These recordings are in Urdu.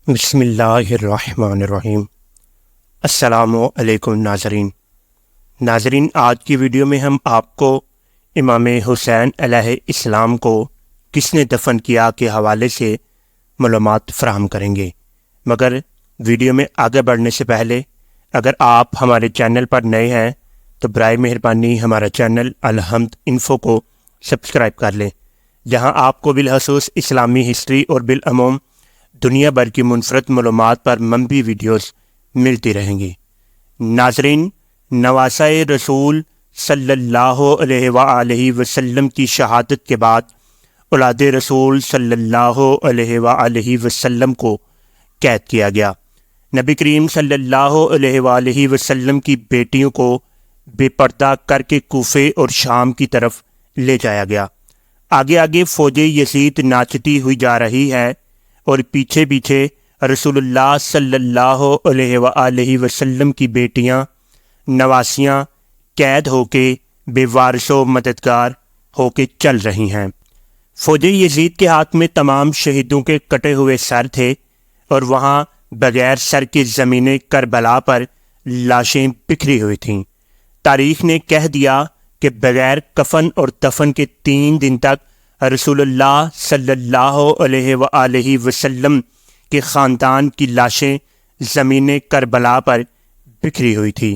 بسم اللہ الرحمن الرحیم۔ السلام علیکم ناظرین، آج کی ویڈیو میں ہم آپ کو امام حسین علیہ السلام کو کس نے دفن کیا کے حوالے سے معلومات فراہم کریں گے، مگر ویڈیو میں آگے بڑھنے سے پہلے اگر آپ ہمارے چینل پر نئے ہیں تو برائے مہربانی ہمارا چینل الحمد انفو کو سبسکرائب کر لیں، جہاں آپ کو بالخصوص اسلامی ہسٹری اور بالعموم دنیا بھر کی منفرد معلومات پر مبنی ویڈیوز ملتی رہیں گی۔ ناظرین، نواسہ رسول صلی اللہ علیہ وآلہ وسلم کی شہادت کے بعد اولاد رسول صلی اللہ علیہ وآلہ وسلم کو قید کیا گیا۔ نبی کریم صلی اللہ علیہ وآلہ وسلم کی بیٹیوں کو بے پردہ کر کے کوفے اور شام کی طرف لے جایا گیا۔ آگے فوج یزید ناچتی ہوئی جا رہی ہے اور پیچھے پیچھے رسول اللہ صلی اللہ علیہ وآلہ وسلم کی بیٹیاں نواسیاں قید ہو کے بے وارث و مددگار ہو کے چل رہی ہیں۔ فوج یزید کے ہاتھ میں تمام شہیدوں کے کٹے ہوئے سر تھے اور وہاں بغیر سر کے زمین کربلا پر لاشیں بکھری ہوئی تھیں۔ تاریخ نے کہہ دیا کہ بغیر کفن اور دفن کے 3 دن تک رسول اللہ صلی اللہ علیہ وآلہ وسلم کے خاندان کی لاشیں زمین کربلا پر بکھری ہوئی تھی۔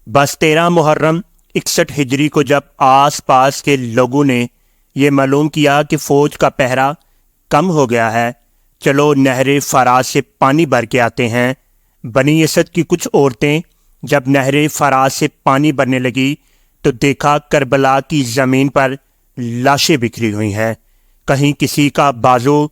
بس 13 محرم 61 ہجری کو جب آس پاس کے لوگوں نے یہ معلوم کیا کہ فوج کا پہرا کم ہو گیا ہے، چلو نہر فرات سے پانی بھر کے آتے ہیں، بنی اسد کی کچھ عورتیں جب نہر فرات سے پانی بھرنے لگی تو دیکھا کربلا کی زمین پر لاشیں بکھری ہوئی ہیں، کہیں کسی کا بازو،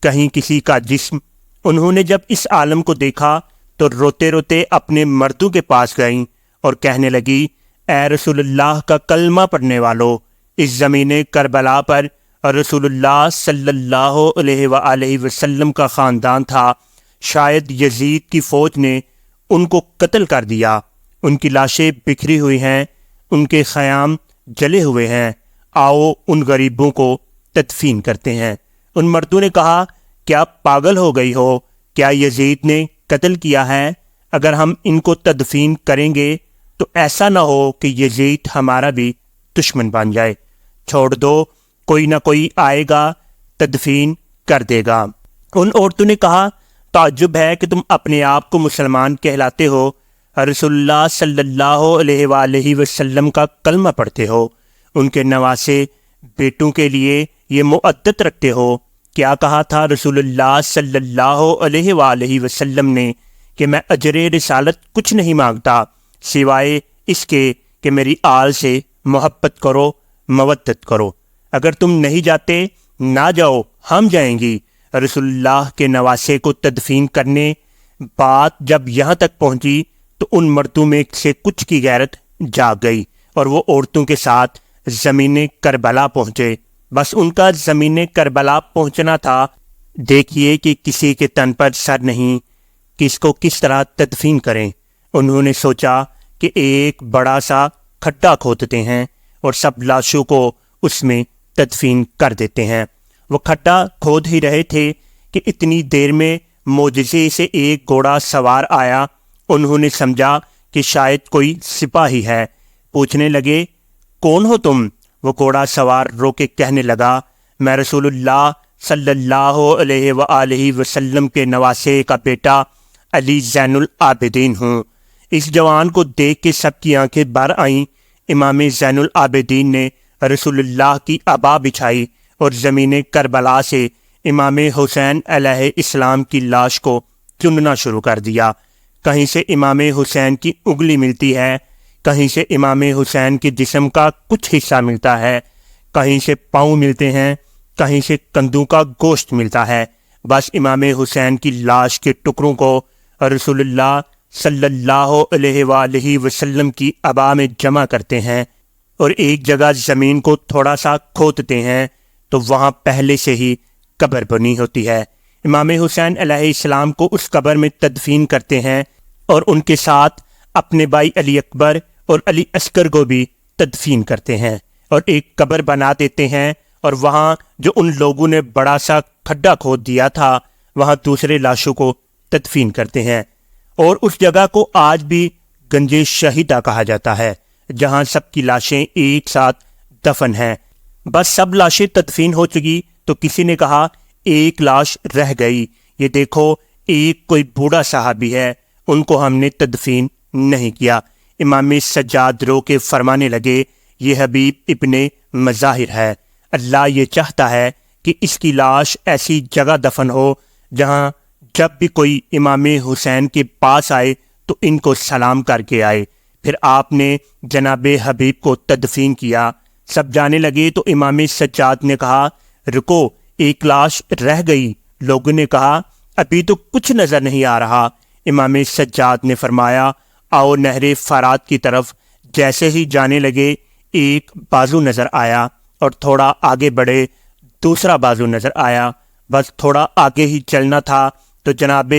کہیں کسی کا جسم۔ انہوں نے جب اس عالم کو دیکھا تو روتے روتے اپنے مردوں کے پاس گئیں اور کہنے لگی، اے رسول اللہ کا کلمہ پڑھنے والو، اس زمین کربلا پر رسول اللہ صلی اللہ علیہ وآلہ وسلم کا خاندان تھا، شاید یزید کی فوج نے ان کو قتل کر دیا، ان کی لاشیں بکھری ہوئی ہیں، ان کے خیام جلے ہوئے ہیں، آؤ ان غریبوں کو تدفین کرتے ہیں۔ ان مردوں نے کہا، کیا پاگل ہو گئی ہو؟ کیا یزید نے قتل کیا ہے؟ اگر ہم ان کو تدفین کریں گے تو ایسا نہ ہو کہ یزید ہمارا بھی دشمن بن جائے، چھوڑ دو، کوئی نہ کوئی آئے گا تدفین کر دے گا۔ ان عورتوں نے کہا، تعجب ہے کہ تم اپنے آپ کو مسلمان کہلاتے ہو، رسول اللہ صلی اللہ علیہ وآلہ وسلم کا کلمہ پڑھتے ہو، ان کے نواسے بیٹوں کے لیے یہ معدت رکھتے ہو۔ کیا کہا تھا رسول اللہ صلی اللہ علیہ وآلہ وسلم نے کہ میں اجر رسالت کچھ نہیں مانگتا سوائے اس کے کہ میری آل سے محبت کرو، مودت کرو۔ اگر تم نہیں جاتے نہ جاؤ، ہم جائیں گی۔ رسول اللہ کے نواسے کو تدفین کرنے بات جب یہاں تک پہنچی تو ان مردوں میں سے کچھ کی غیرت جاگ گئی اور وہ عورتوں کے ساتھ زمین کربلا پہنچے۔ بس ان کا زمین کربلا پہنچنا تھا، دیکھیے کہ کسی کے تن پر سر نہیں، کس کو کس طرح تدفین کریں۔ انہوں نے سوچا کہ ایک بڑا سا کھڈا کھودتے ہیں اور سب لاشوں کو اس میں تدفین کر دیتے ہیں۔ وہ کھڈا کھود ہی رہے تھے کہ اتنی دیر میں معجزے سے ایک گھوڑا سوار آیا۔ انہوں نے سمجھا کہ شاید کوئی سپاہی ہے، پوچھنے لگے، کون ہو تم؟ وہ گھوڑا سوار رو کے کہنے لگا، میں رسول اللہ صلی اللہ علیہ وآلہ وسلم کے نواسے کا بیٹا علی زین العابدین ہوں۔ اس جوان کو دیکھ کے سب کی آنکھیں بھر آئیں۔ امام زین العابدین نے رسول اللہ کی عبا بچھائی اور زمین کربلا سے امام حسین علیہ السلام کی لاش کو چننا شروع کر دیا۔ کہیں سے امام حسین کی انگلی ملتی ہے، کہیں سے امام حسین کے جسم کا کچھ حصہ ملتا ہے، کہیں سے پاؤں ملتے ہیں، کہیں سے کندھوں کا گوشت ملتا ہے۔ بس امام حسین کی لاش کے ٹکڑوں کو رسول اللہ صلی اللہ علیہ وآلہ وسلم کی عبا میں جمع کرتے ہیں اور ایک جگہ زمین کو تھوڑا سا کھودتے ہیں تو وہاں پہلے سے ہی قبر بنی ہوتی ہے۔ امام حسین علیہ السلام کو اس قبر میں تدفین کرتے ہیں اور ان کے ساتھ اپنے بھائی علی اکبر اور علی اصغر کو بھی تدفین کرتے ہیں اور ایک قبر بنا دیتے ہیں، اور وہاں جو ان لوگوں نے بڑا سا کھڈا کھود دیا تھا وہاں دوسرے لاشوں کو تدفین کرتے ہیں، اور اس جگہ کو آج بھی گنج شہیدہ کہا جاتا ہے، جہاں سب کی لاشیں ایک ساتھ دفن ہیں۔ بس سب لاشیں تدفین ہو چکی تو کسی نے کہا ایک لاش رہ گئی، یہ دیکھو ایک کوئی بوڑھا صحابی ہے، ان کو ہم نے تدفین نہیں کیا۔ امام سجاد رو کے فرمانے لگے یہ حبیب ابن مظاہر ہے، اللہ یہ چاہتا ہے کہ اس کی لاش ایسی جگہ دفن ہو جہاں جب بھی کوئی امام حسین کے پاس آئے تو ان کو سلام کر کے آئے۔ پھر آپ نے جناب حبیب کو تدفین کیا۔ سب جانے لگے تو امام سجاد نے کہا رکو، ایک لاش رہ گئی۔ لوگوں نے کہا ابھی تو کچھ نظر نہیں آ رہا۔ امام سجاد نے فرمایا آؤ نہر فرات کی طرف۔ جیسے ہی جانے لگے ایک بازو نظر آیا، اور تھوڑا آگے بڑھے دوسرا بازو نظر آیا۔ بس تھوڑا آگے ہی چلنا تھا تو جناب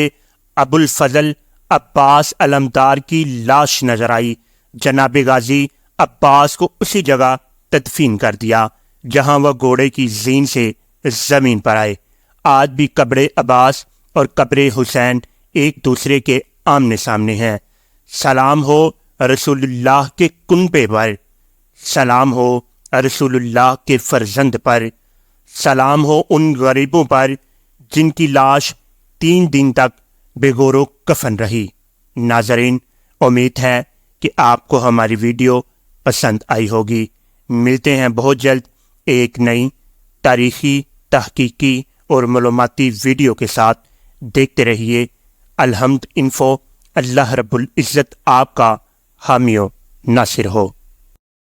ابو الفضل عباس علمدار کی لاش نظر آئی۔ جناب غازی عباس کو اسی جگہ تدفین کر دیا جہاں وہ گھوڑے کی زین سے زمین پر آئے۔ آج بھی قبر عباس اور قبر حسین ایک دوسرے کے آمنے سامنے ہیں۔ سلام ہو رسول اللہ کے کنبے پر، سلام ہو رسول اللہ کے فرزند پر، سلام ہو ان غریبوں پر جن کی لاش 3 دن تک بے گور و کفن رہی۔ ناظرین، امید ہے کہ آپ کو ہماری ویڈیو پسند آئی ہوگی۔ ملتے ہیں بہت جلد ایک نئی تاریخی، تحقیقی اور معلوماتی ویڈیو کے ساتھ۔ دیکھتے رہیے الحمد انفو۔ اللہ رب العزت آپ کا حامی و ناصر ہو۔